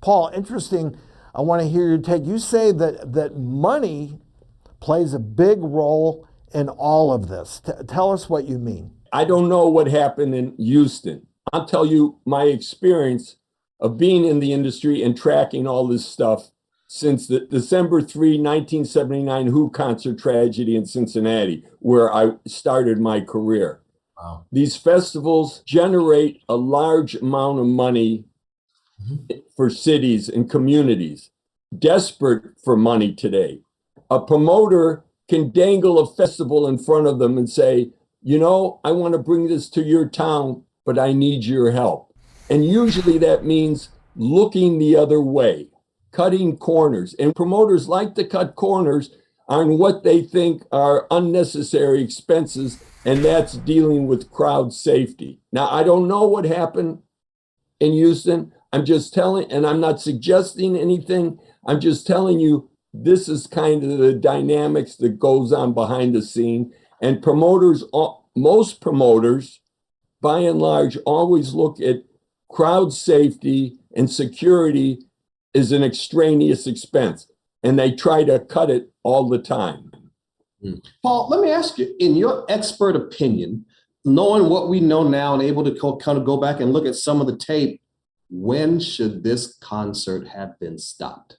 Paul, interesting. I want to hear your take. You say that money plays a big role in all of this. Tell us what you mean. I don't know what happened in Houston. I'll tell you my experience of being in the industry and tracking all this stuff since the December 3, 1979 Who concert tragedy in Cincinnati, where I started my career. Wow. These festivals generate a large amount of money for cities and communities, desperate for money today. A promoter can dangle a festival in front of them and say, you know, I want to bring this to your town, but I need your help. And usually that means looking the other way, cutting corners. And promoters like to cut corners on what they think are unnecessary expenses, and that's dealing with crowd safety. Now, I don't know what happened in Houston. I'm just telling, and I'm not suggesting anything. I'm just telling you, this is kind of the dynamics that goes on behind the scene. And promoters, most promoters, by and large, always look at crowd safety and security as an extraneous expense, and they try to cut it all the time. Paul, let me ask you, in your expert opinion, knowing what we know now and able to kind of go back and look at some of the tape, when should this concert have been stopped?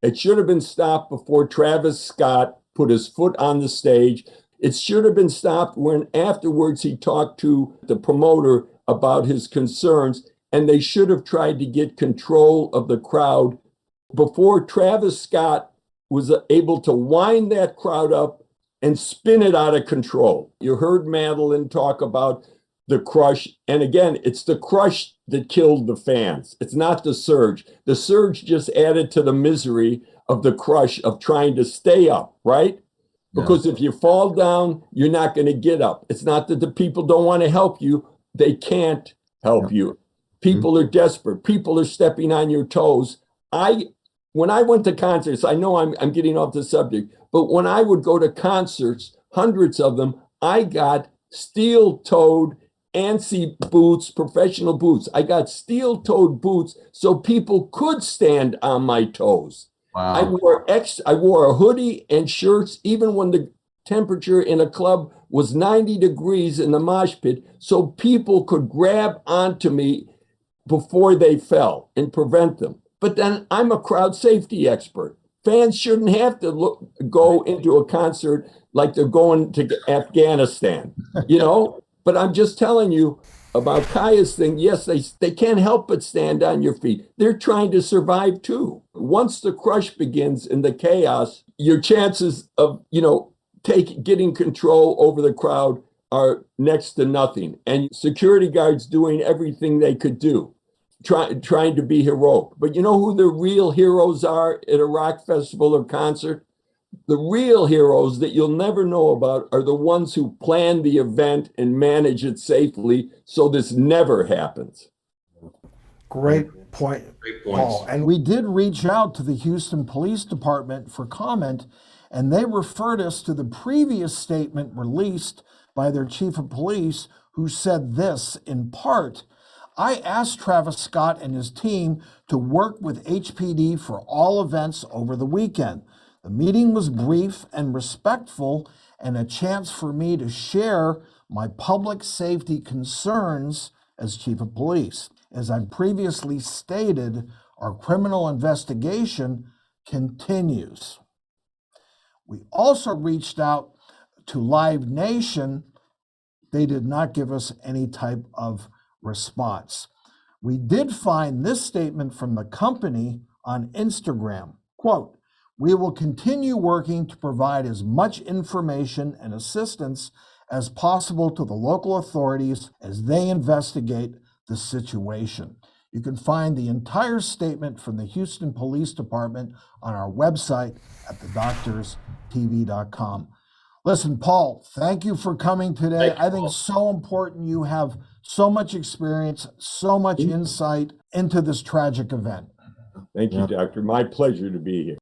It should have been stopped before Travis Scott put his foot on the stage. It should have been stopped when afterwards he talked to the promoter about his concerns, and they should have tried to get control of the crowd before Travis Scott was able to wind that crowd up and spin it out of control. You heard Madeline talk about the crush. And again, it's the crush that killed the fans. It's not the surge. The surge just added to the misery of the crush of trying to stay up, right? Because if you fall down, you're not going to get up. It's not that the people don't want to help you. They can't help you. People are desperate. People are stepping on your toes. When I went to concerts, I know I'm getting off the subject, but when I would go to concerts, hundreds of them, I got steel-toed ANSI boots, professional boots. I got steel-toed boots so people could stand on my toes. Wow. I wore a hoodie and shirts even when the temperature in a club was 90 degrees in the mosh pit, so people could grab onto me before they fell and prevent them. But then I'm a crowd safety expert. Fans shouldn't have to go into a concert like they're going to Afghanistan, you know? But I'm just telling you about Kaya's thing. Yes, they can't help but stand on your feet. They're trying to survive too. Once the crush begins in the chaos, your chances of, getting control over the crowd are next to nothing. And security guards doing everything they could do, trying to be heroic. But you know who the real heroes are at a rock festival or concert? The real heroes that you'll never know about are the ones who plan the event and manage it safely so this never happens. Great point, Great points. Paul. And we did reach out to the Houston Police Department for comment, and they referred us to the previous statement released by their chief of police, who said this in part: I asked Travis Scott and his team to work with HPD for all events over the weekend. The meeting was brief and respectful, and a chance for me to share my public safety concerns as chief of police. As I previously stated, our criminal investigation continues. We also reached out to Live Nation. They did not give us any type of response. We did find this statement from the company on Instagram. Quote, we will continue working to provide as much information and assistance as possible to the local authorities as they investigate the situation. You can find the entire statement from the Houston Police Department on our website at thedoctorstv.com. Listen, Paul, thank you for coming today. I think it's so important. You have so much experience, so much insight into this tragic event. Thank you, Doctor. My pleasure to be here.